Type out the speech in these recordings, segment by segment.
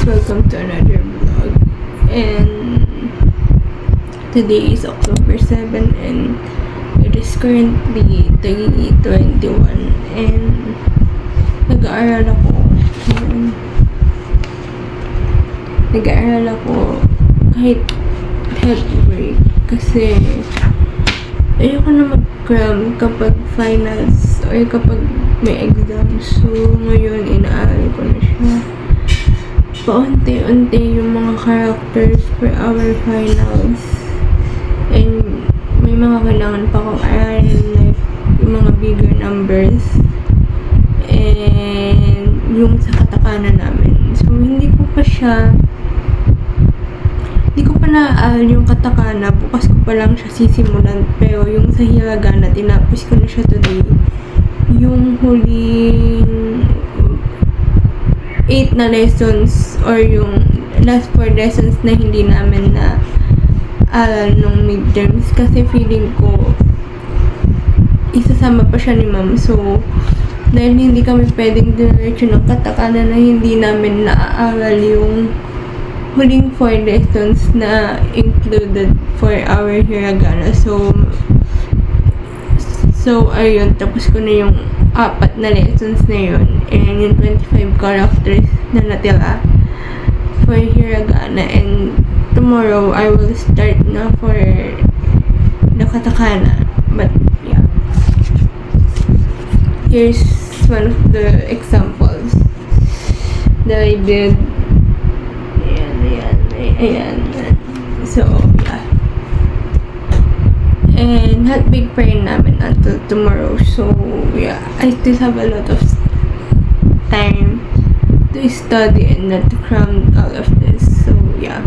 welcome to another vlog. And today is October 7 and it is currently 3:21 and nag-aaral ako. Nag-aaral ako kahit health break kasi ayoko na mag-cram kapag finals or kapag may exam. So, ngayon, inaaral ko na siya. Paunti-unti yung mga characters for our finals. And may mga kailangan pa akong aralin, like yung mga bigger numbers. And yung sa katakana namin. So, hindi ko pa naaaral yung katakana. Bukas ko pa lang siya sisimulan. Pero yung sa hiragana, tinapos ko na siya today. Yung huling 8 na lessons or yung last 4 lessons na hindi namin na aral nung midterms kasi feeling ko isasama pa siya ni ma'am. So, dahil hindi kami pwedeng diretso ng katakana na hindi namin naaaral yung huling 4 lessons na included for our hiragana. So, ayun, tapos ko na yung 4 na lessons na yun. And yung 25 characters na natira for hiragana. And tomorrow, I will start na for the katakana. But, yeah. Here's one of the examples that I did. Ayan. So, yeah. And health big prayer namin until tomorrow. So, yeah, I still have a lot of time to study and not to cram all of this. So, yeah.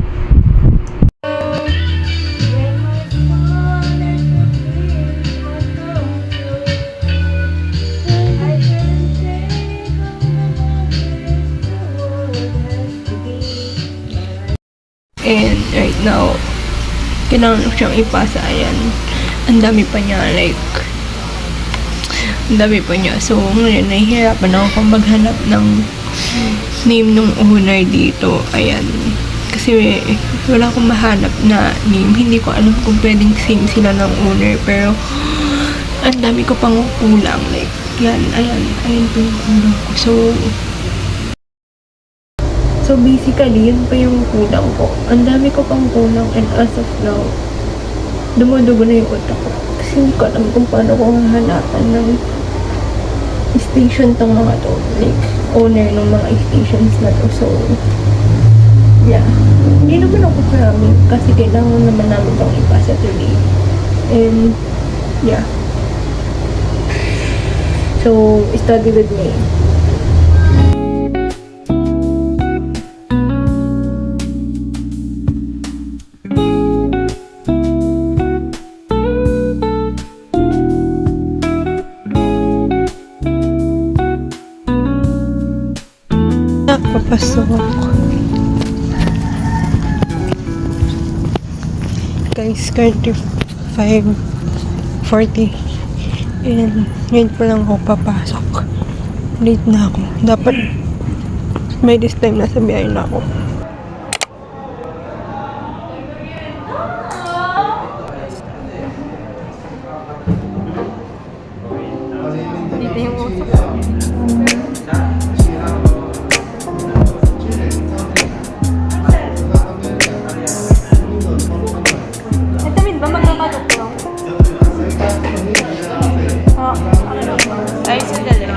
And right now, kailangan ko siyang ipasa. Ayan. Ang dami pa niya, So, ngayon, nahihirapan ako kung maghanap ng name nung owner dito. Ayan. Kasi wala akong mahanap na name. Hindi ko alam kung pwedeng same sila ng owner. Pero, ang dami ko pang kulang. Ayan po yung kulang ko. So, basically, yun pa yung kulang ko. Ang dami ko pang kulang and as of now, dumudugo na yung utak ko. Kasi hindi ko alam kung paano ko hahanapan ng station tong mga to. Like, owner ng mga stations na to. So, yeah. Hindi naman ako marami kasi kailangan naman namin itong ipasa today. And, yeah. So, study with me. Papasok. Guys, currently 5:40 and ngayon pa lang ako papasok. Late na ako. Dapat by this time nasa biyahe na ako. Dito yung usok. Ay, sandali.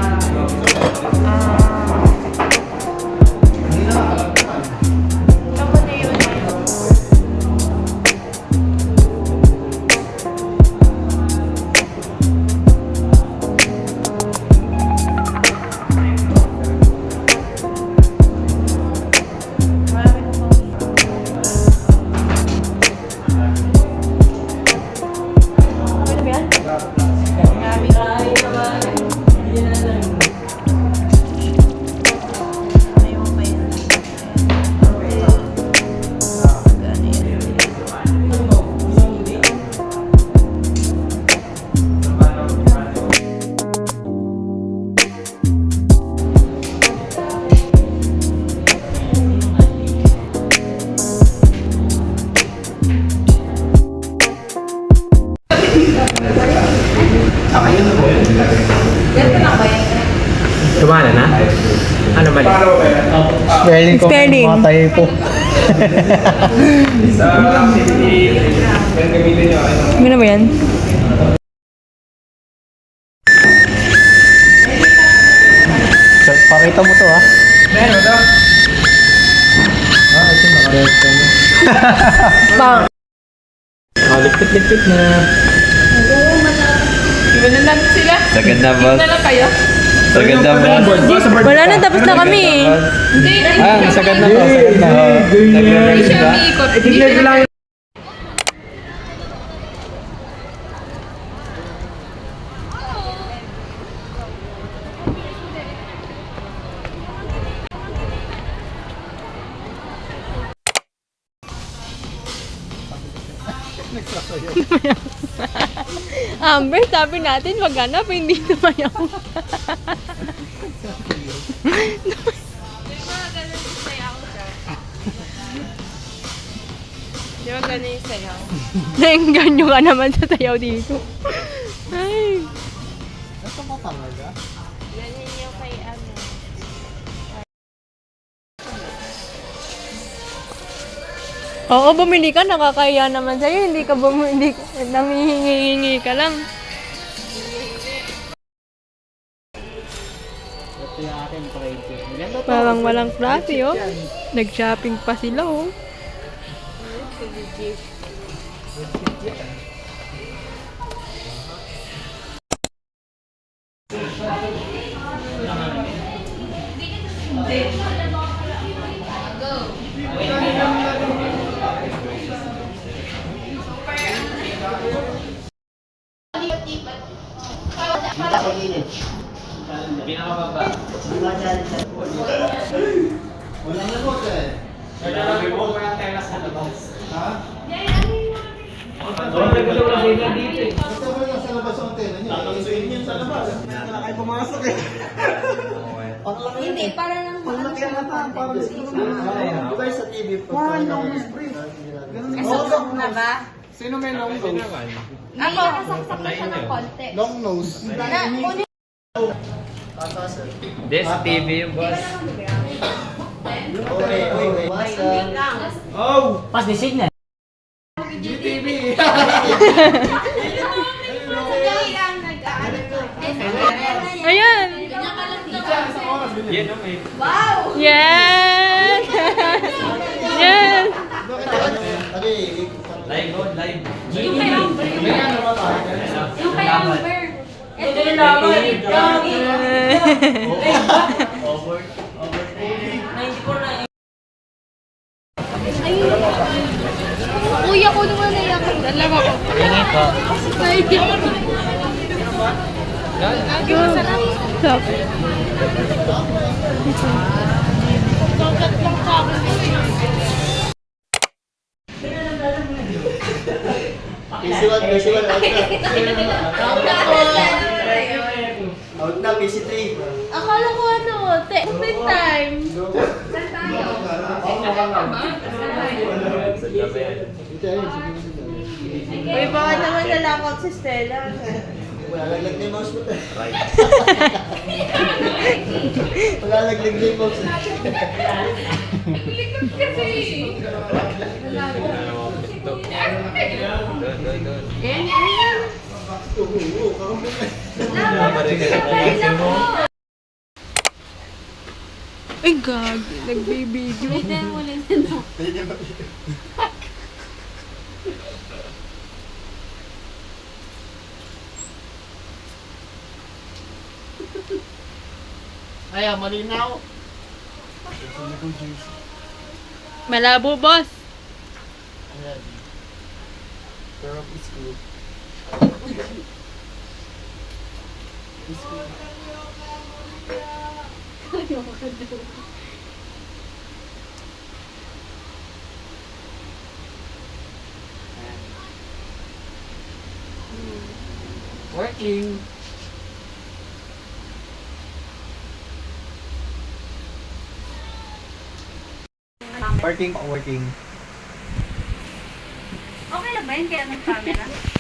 Spelling ko Spelling. mga tayo po. Ano ba yan? So, pakita mo to ha. Ito nakarekta mo. Pang. Lipit-lipit na. Iba na lang sila. Sa ganda, boss. lang kayo. Sa ganda, boss. Wala na, tapos na kami. Hindi. Ah, sagad na to. Sagad na. Nag-reverse ba? Amber, sabi natin maghanap, hindi tumayaw. Di ba ganun yung sayaw? Naengganyo ka naman sa sayaw dito. Ay. Ito mo talaga? Ganun yung kay ano. Oo, bumili ka, nakakaya naman sa'yo. Hindi ka bumili, nanghihingi-hingi ka lang. Ito yung aking private. Maganda to. Parang walang klase, oh. Nag-shopping pa sila, oh. Hindi, para lang Nasaksak na ba? Sino may long nose? Ako, nasaksak na siya ng konti. Long nose. Hindi, sa TV yung boss. Ayan! Yan, okay. Yes! Yes! Live, oh, live. Yung kay Amber. Yung kay Amber. Ito yung naman. Kuya ko naman na yan. Dalawa ko. Stop. Out na, PC3. Akala ko ano, take time. Uy, baka naman nalakot si Stella. Malalaglag na yung mouse mo. Malalaglag na yung mouse. Ay, gag. Nagbibideo. Ay, malinaw. Malabo, boss. Pero it's good. It's good. Working. Working. Okay lang ba yun kaya ng camera?